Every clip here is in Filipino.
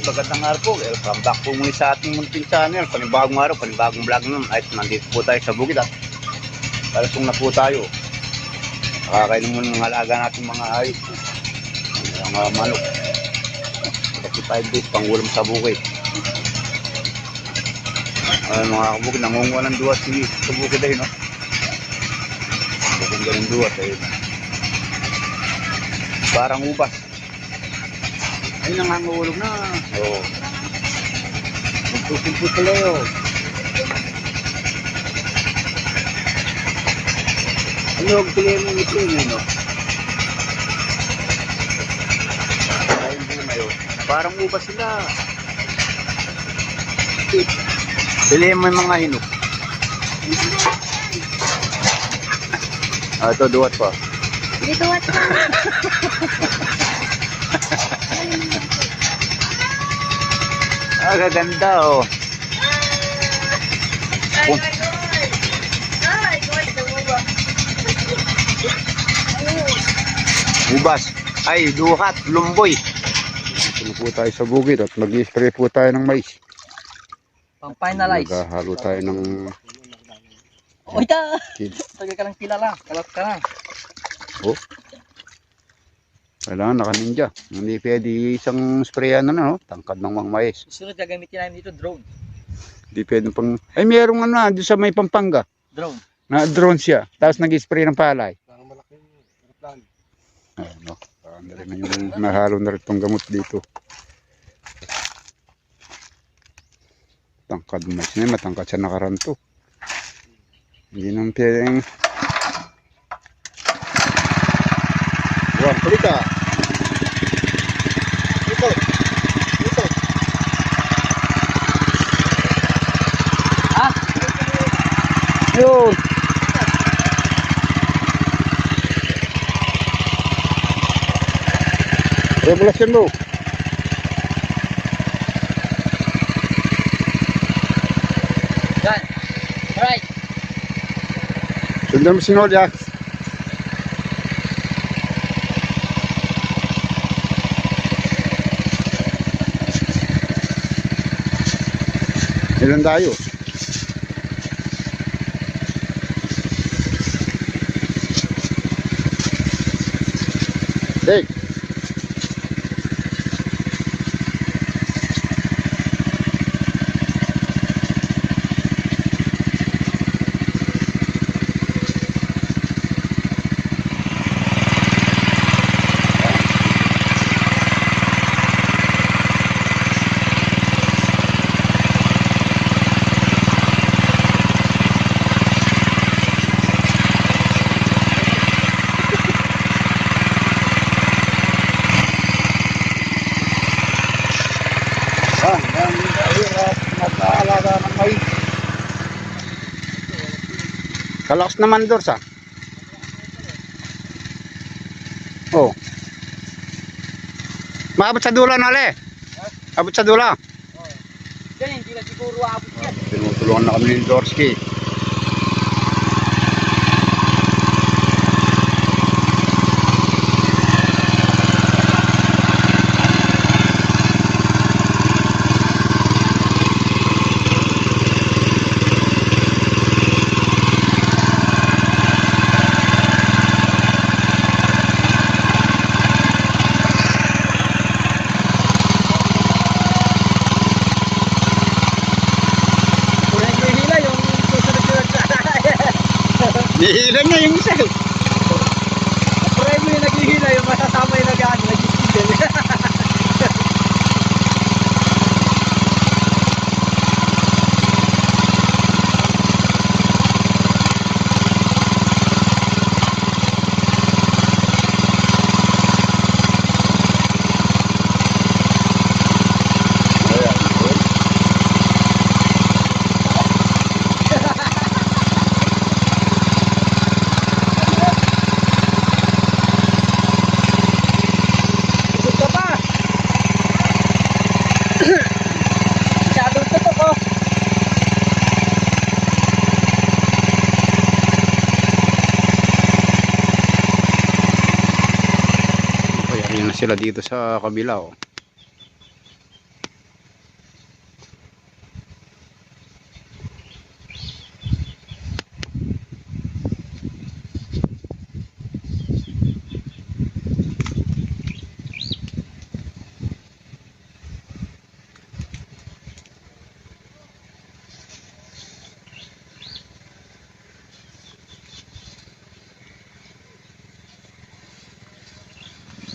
magandang araw po. Welcome back po muli sa ating munting channel. Panibagong araw, panibagong vlog naman. Ay, nandito po tayo sa bukid at talasong na po tayo. Nakakain naman mga alaga natin mga ayos. Mga manok. 35 days pang ulam sa bukid. Ay, mga kabukid, nangunguha ng duwas sa bukid ay, no? Bukid ng duwas ay, parang ubas. Ay, nangangulog na. Oo. Magpusimpo sila yun. Ano yung tingin mo ito yun, no? Ay, hindi na yun. Parang ubas sila. Pilihin mo yung mga hinog. Ito, duwat pa. Hindi duwat pa. Gaganda, oh. Ubas. Ay, duhat, lumboy. Dito po tayo sa bukid at mag-spray po tayo ng mais. Pang-finalize. Maghahalo tayo ng... Oy, ta! Tagal ka lang kilala. Kalat ka na. Oh. Kailangan naka-ninja. Hindi pwede isang sprayan na, no? Tangkad ng mga mais. Susunod gagamitin namin dito, drone. Hindi pwede pang... Ay, mayroong ano, doon sa may Pampanga. Drone. Na-drone siya. Tapos nag-spray ng palay. Parang malaki yung aeroplano. Ano, parang na rin na yung nahalo na rin itong gamot dito. Tangkad mais niya, matangkad siya nakaranto. Hindi naman pwedeng... Wah, kulita! Ito! Ito! Ah! Yun! Regulasyon mo! Yan. Alright. Sundan mo si Nolya. Ilan tayo? Dek! Mag-aalaga ng mais. Kalakas naman doon sa. Oh. Maabot sa dulo na le. Abot sa dulo. Yan, hindi na siguro abot yan. Tinutulungan na kami ni Dorsky. Hihilan na yung isa. Pray mo yung naghihila, yung masasama yung nag-i-spindle. sila dito sa kabila, oh.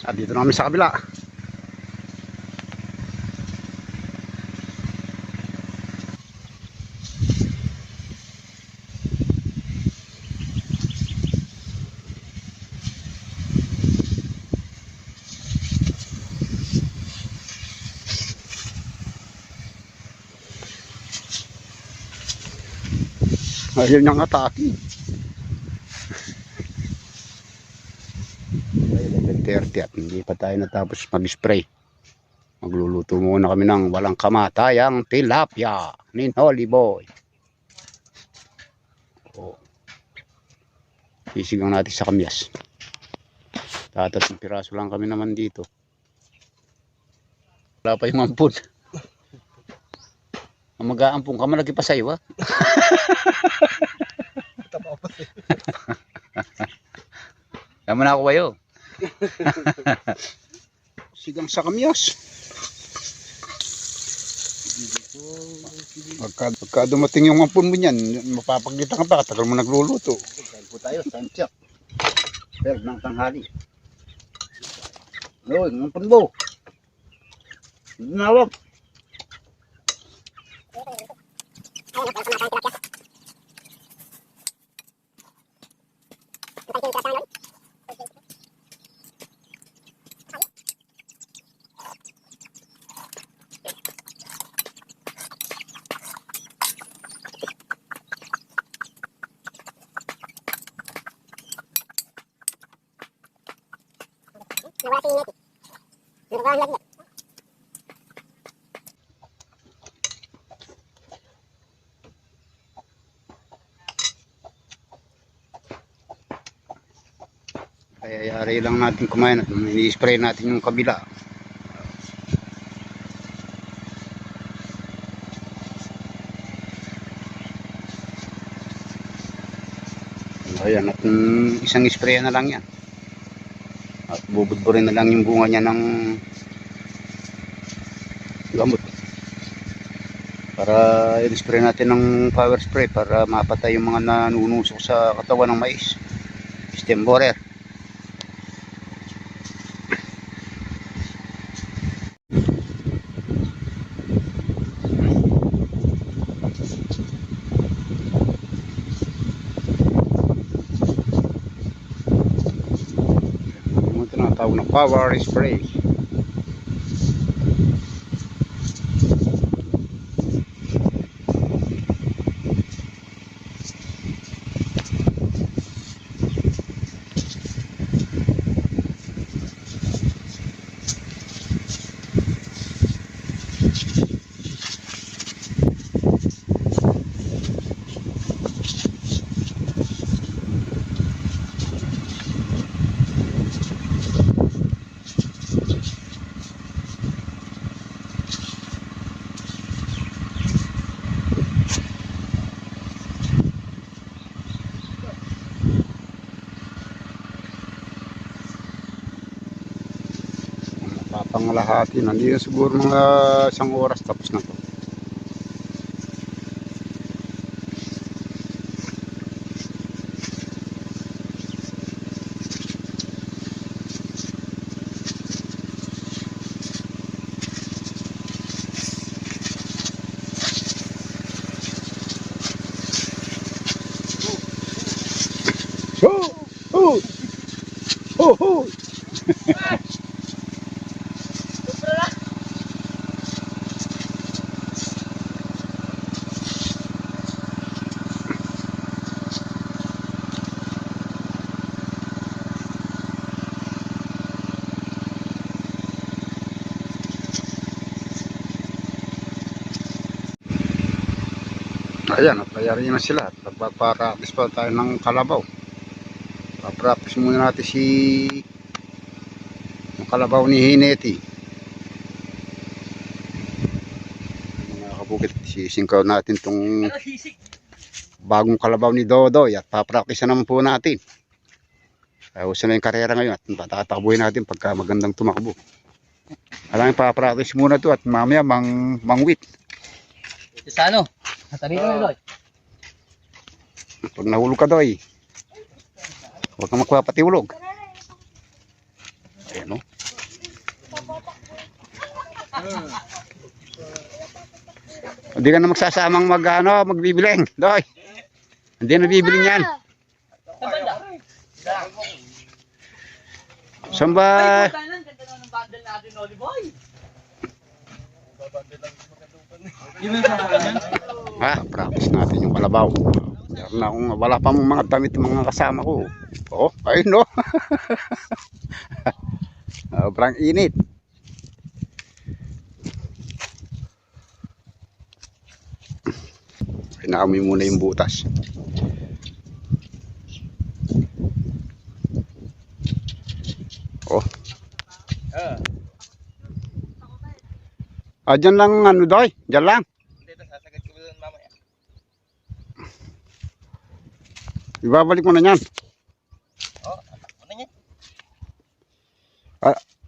At dito na kami sa kabila. Ayun yung atake. Ay, 11:30 at hindi pa tayo natapos mag-spray. Magluluto muna kami ng walang kamatayang tilapia ni Nolly Boy. Oh. Sisigang natin sa kamyas. Tatatong piraso lang kami naman dito. Wala pa yung ampun. Ang mag-aampun ka, malaki pa sa'yo, ha? Tama na ako kayo. Sigang sa kamyas. Pagka dumating yung ampun mo niyan, mapapagkita ka pa, katagal mo nagluluto. Kain po tayo, santiyak. Pero ng tanghali. Uy, ang ampun mo. Nawag. Kaya yari lang natin kumain at ini-spray natin yung kabila. Ayan, at isang spray na lang yan. At bubudburin na lang yung bunga niya ng gamot. Para i-spray natin ng power spray para mapatay yung mga nanunusok sa katawan ng mais. Stem borer. Tawag ng power spray. Papangalahati na, hindi na siguro mga isang oras tapos na to. Oh! Oh! Oh! Ayan, at bayarin na sila. Nagpapractice pa tayo ng kalabaw. Papractice muna natin yung kalabaw ni Hineti. Mga kabukit, sisingkaw natin tong bagong kalabaw ni Dodoy at papractice na naman po natin. Uso na yung karera ngayon at tatakbuhin natin pagka magandang tumakbo. Alam, papractice muna to at mamaya mangwit. Sa ano? Natalino na Doy. Pag nahulog ka Doy, huwag kang magpapatiulog. Ayan o. Hindi ka na magsasamang magbibiling. Doy. Hindi na bibiling yan. Saan ba? Ay, puta lang. Ganda naman ng bundle natin, Oli Boy. Practice natin yung kalabaw. Meron na akong wala pa mong mga damit yung mga kasama ko. Oh, ayun no. Sobrang init. Pinaamoy muna yung butas. Oh. Dyan lang Doy. Dyan lang. Dito, sasagad ko doon mamaya. Ibabalik mo na yan. Oh, ano yan?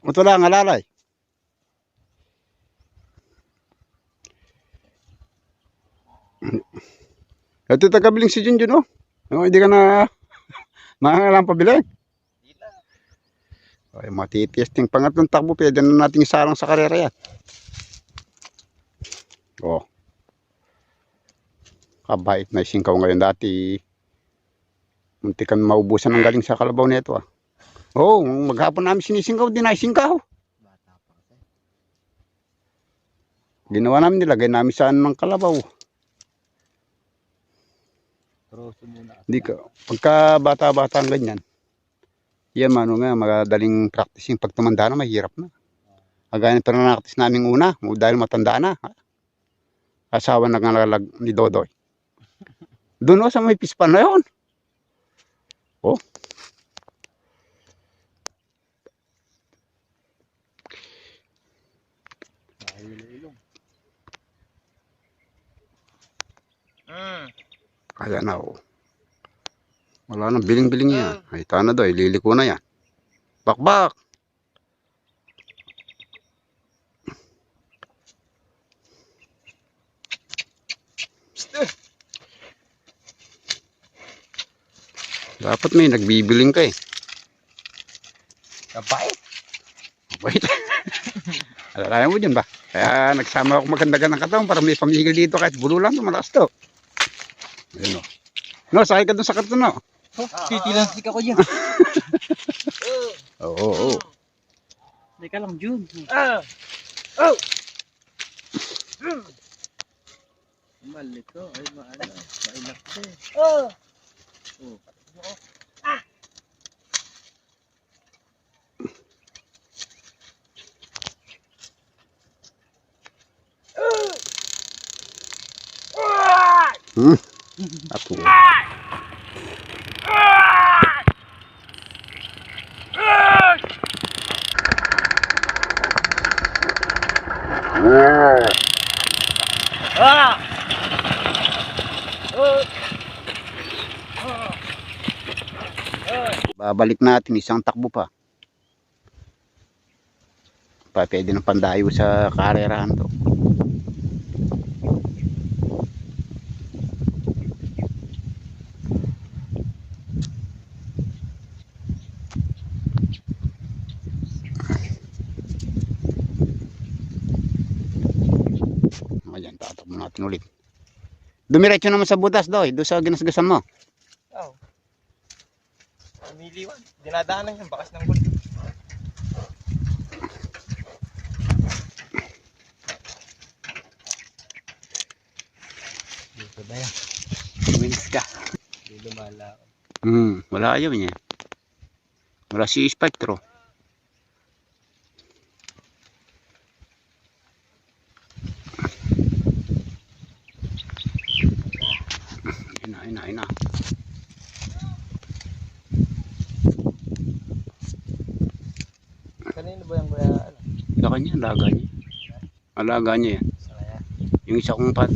Ito lang, alalay. Ito tagabiling si Junjun, oh. Hindi ka na mahangalang pabili. Hindi na. Ay, matitesting pangatlong takbo, pwede na nating sarang sa karera yan. Oh. Kabait na singkaw ngayon. Dati muntikan maubusan ng galing sa kalabaw nito, ah. Oh, maghapon namin sinisingkaw, din ay singkaw. Ginawa namin, nilagay namin saan ng kalabaw. Hindi ka, pagka bata-bata ang ganyan, yan mano nga, magadaling practicing. Pag tumanda na, mahirap na. Kagaya ng pinanaktis namin una, dahil matanda na. Asawa na nalalag ni Dodoy. Doon sa may pispan na yun. Oh. Kaya na, oh. Wala nang biling-biling yan. Ay, tana Doy, liliko na yan. Bakbak! Dapat may nagbibiling ka eh. Kabait. Wait. Alalayan mo dyan ba? Kaya nagsama ako maganda ng katawan para may pamigil dito kahit bulo lang, malakas to. Ayun o. No, sakay ka dun sa karton no. Oh, titilansik ako dyan. Oo, oo. Teka lang, Jun. Malik ko. Ay, mailak ko eh. Oh. Ako. Babalik natin isang takbo pa. Pwede ng pandayo sa karerahan to. Ayan, tatakbo natin ulit. Dumiretso naman sa butas Doy, doon sa ginasgasan mo. Oh. Umiliwan. Dinadaanan yung bakas ng gulto. Dito ba yan? Kuminis ka. Dito lumala ako. Wala ayaw niya. Wala si Spectro. Ayun na. Kanino ba yung kuya? Sa kanya, alaga niya. Alaga niya yan. Saya. Yung isa kong pat.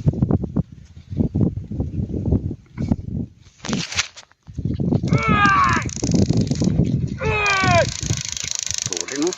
Tuli no?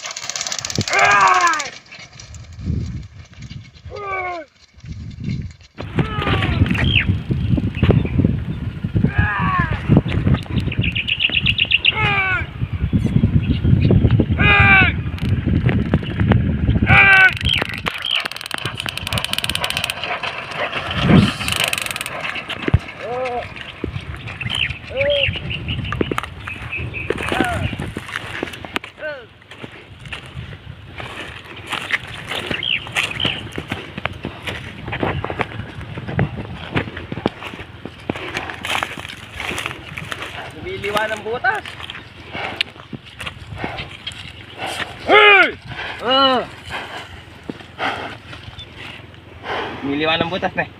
Lumiliwa ng butas. Lumiliwa ng butas na.